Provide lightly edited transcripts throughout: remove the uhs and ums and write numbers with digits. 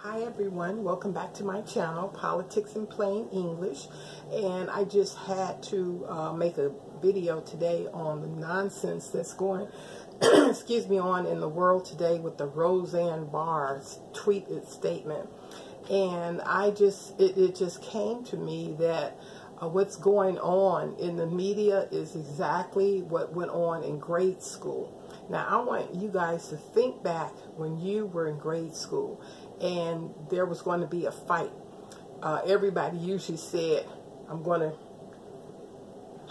Hi everyone, welcome back to my channel, Politics in Plain English. And I just had to make a video today on the nonsense that's going excuse me, on in the world today with the Roseanne Barr's tweeted statement. And it just came to me that what's going on in the media is exactly what went on in grade school. Now, I want you guys to think back when you were in grade school and there was going to be a fight. Everybody usually said, I'm going to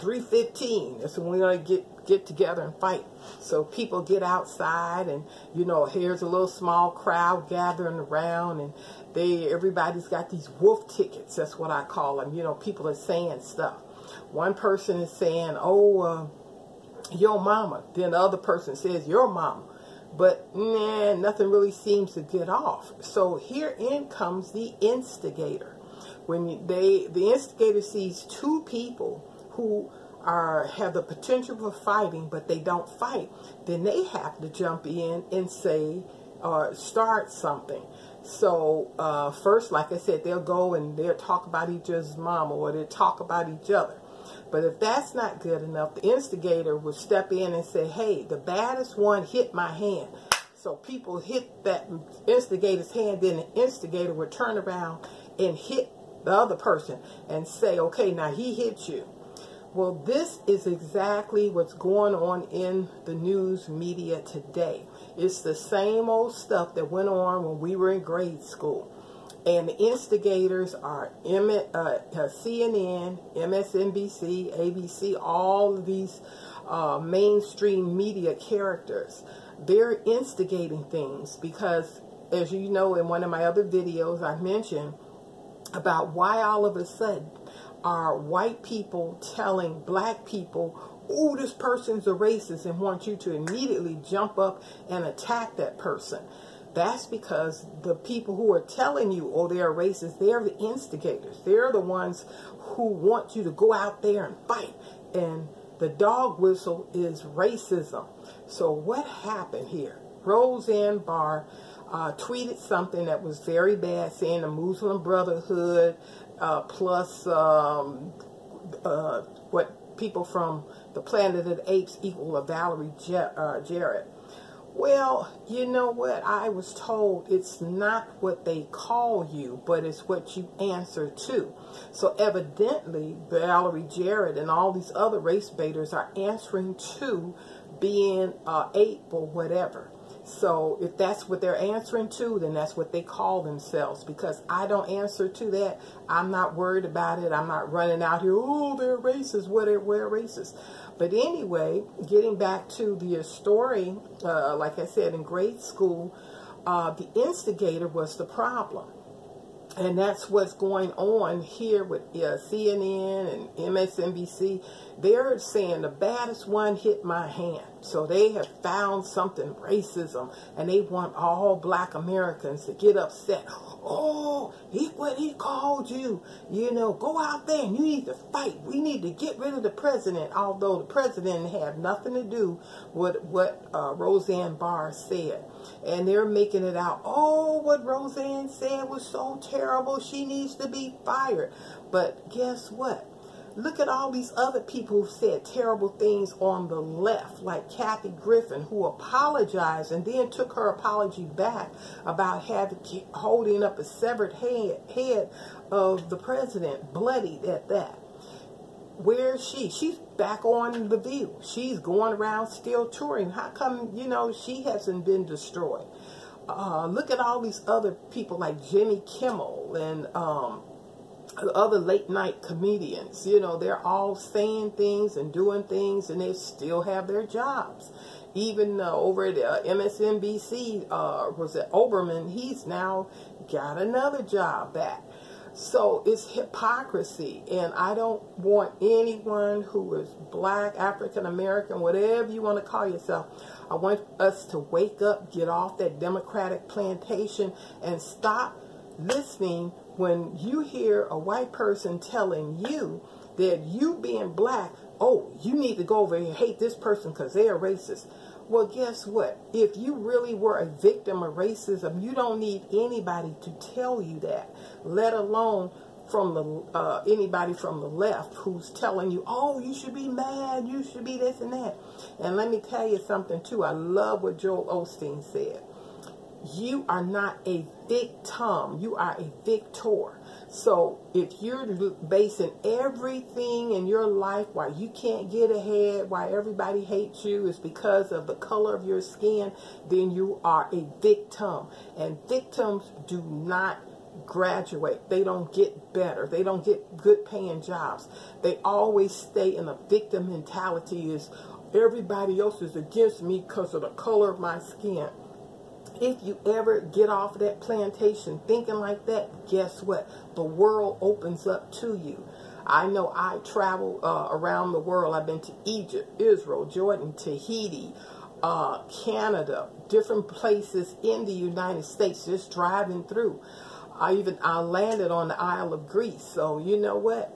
3:15. That's when we're going to get together and fight. So people get outside and, you know, here's a little small crowd gathering around, and everybody's got these wolf tickets. That's what I call them. You know, people are saying stuff. One person is saying, oh, your mama. Then the other person says, your mama. But nah, nothing really seems to get off. So herein comes the instigator. When the instigator sees two people who have the potential for fighting, but they don't fight, then they have to jump in and say or start something. So first, like I said, they'll go and they'll talk about each other's mama, or they'll talk about each other. But if that's not good enough, the instigator will step in and say, hey, the baddest one hit my hand. So people hit that instigator's hand, then the instigator will turn around and hit the other person and say, okay, now he hit you. Well, this is exactly what's going on in the news media today. It's the same old stuff that went on when we were in grade school. And the instigators are CNN, MSNBC, ABC, all of these mainstream media characters. They're instigating things because, as you know, in one of my other videos, I mentioned about why all of a sudden are white people telling black people, oh, this person's a racist, and want you to immediately jump up and attack that person. That's because the people who are telling you, oh, they're racist, they're the instigators. They're the ones who want you to go out there and fight. And the dog whistle is racism. So what happened here? Roseanne Barr tweeted something that was very bad, saying the Muslim Brotherhood plus what people from the Planet of the Apes equal a Valerie Jarrett. Well, you know what? I was told it's not what they call you, but it's what you answer to. So evidently, Valerie Jarrett and all these other race baiters are answering to being ape or whatever. So if that's what they're answering to, then that's what they call themselves. Because I don't answer to that. I'm not worried about it. I'm not running out here, oh, they're racist, we're racist. But anyway, getting back to the story, like I said, in grade school, the instigator was the problem. And that's what's going on here with CNN and MSNBC. They're saying the baddest one hit my hand. So they have found something, racism, and they want all black Americans to get upset. Oh, what he called you. You know, go out there and you need to fight. We need to get rid of the president, although the president had nothing to do with what Roseanne Barr said. And they're making it out, oh, what Roseanne said was so terrible, she needs to be fired. But guess what? Look at all these other people who said terrible things on the left, like Kathy Griffin, who apologized and then took her apology back about holding up a severed head of the president, bloodied at that. Where is she? She's back on The View. She's going around still touring. How come, you know, she hasn't been destroyed? Look at all these other people like Jimmy Kimmel and other late night comedians. You know, they're all saying things and doing things, and they still have their jobs. Even over at MSNBC, was it Oberman? He's now got another job back. So it's hypocrisy, and I don't want anyone who is black, African American, whatever you want to call yourself, I want us to wake up, get off that Democratic plantation, and stop listening when you hear a white person telling you that you being black, oh, you need to go over here and hate this person because they are racist. Well, guess what? If you really were a victim of racism, you don't need anybody to tell you that, let alone from the anybody from the left who's telling you, oh, you should be mad, you should be this and that. And let me tell you something too. I love what Joel Osteen said. You are not a victim, you are a victor. So if you're basing everything in your life why you can't get ahead, why everybody hates you is because of the color of your skin, then you are a victim. And victims do not graduate. They don't get better. They don't get good paying jobs. They always stay in a victim mentality, is everybody else is against me because of the color of my skin. If you ever get off that plantation thinking like that, guess what? The world opens up to you. I know I travel around the world. I've been to Egypt, Israel, Jordan, Tahiti, Canada, different places in the United States, just driving through. I landed on the Isle of Greece. So you know what?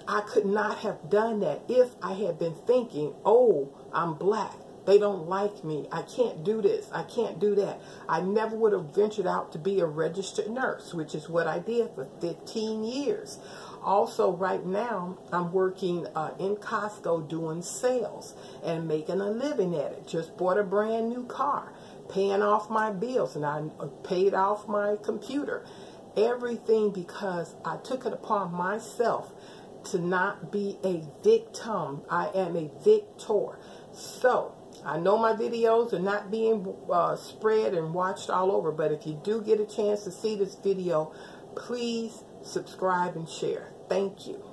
I could not have done that if I had been thinking, oh, I'm black. They don't like me. I can't do this. I can't do that. I never would have ventured out to be a registered nurse, which is what I did for 15 years. Also, right now, I'm working in Costco doing sales and making a living at it. Just bought a brand new car, paying off my bills, and I paid off my computer. Everything because I took it upon myself to not be a victim. I am a victor. So, I know my videos are not being spread and watched all over, but if you do get a chance to see this video, please subscribe and share. Thank you.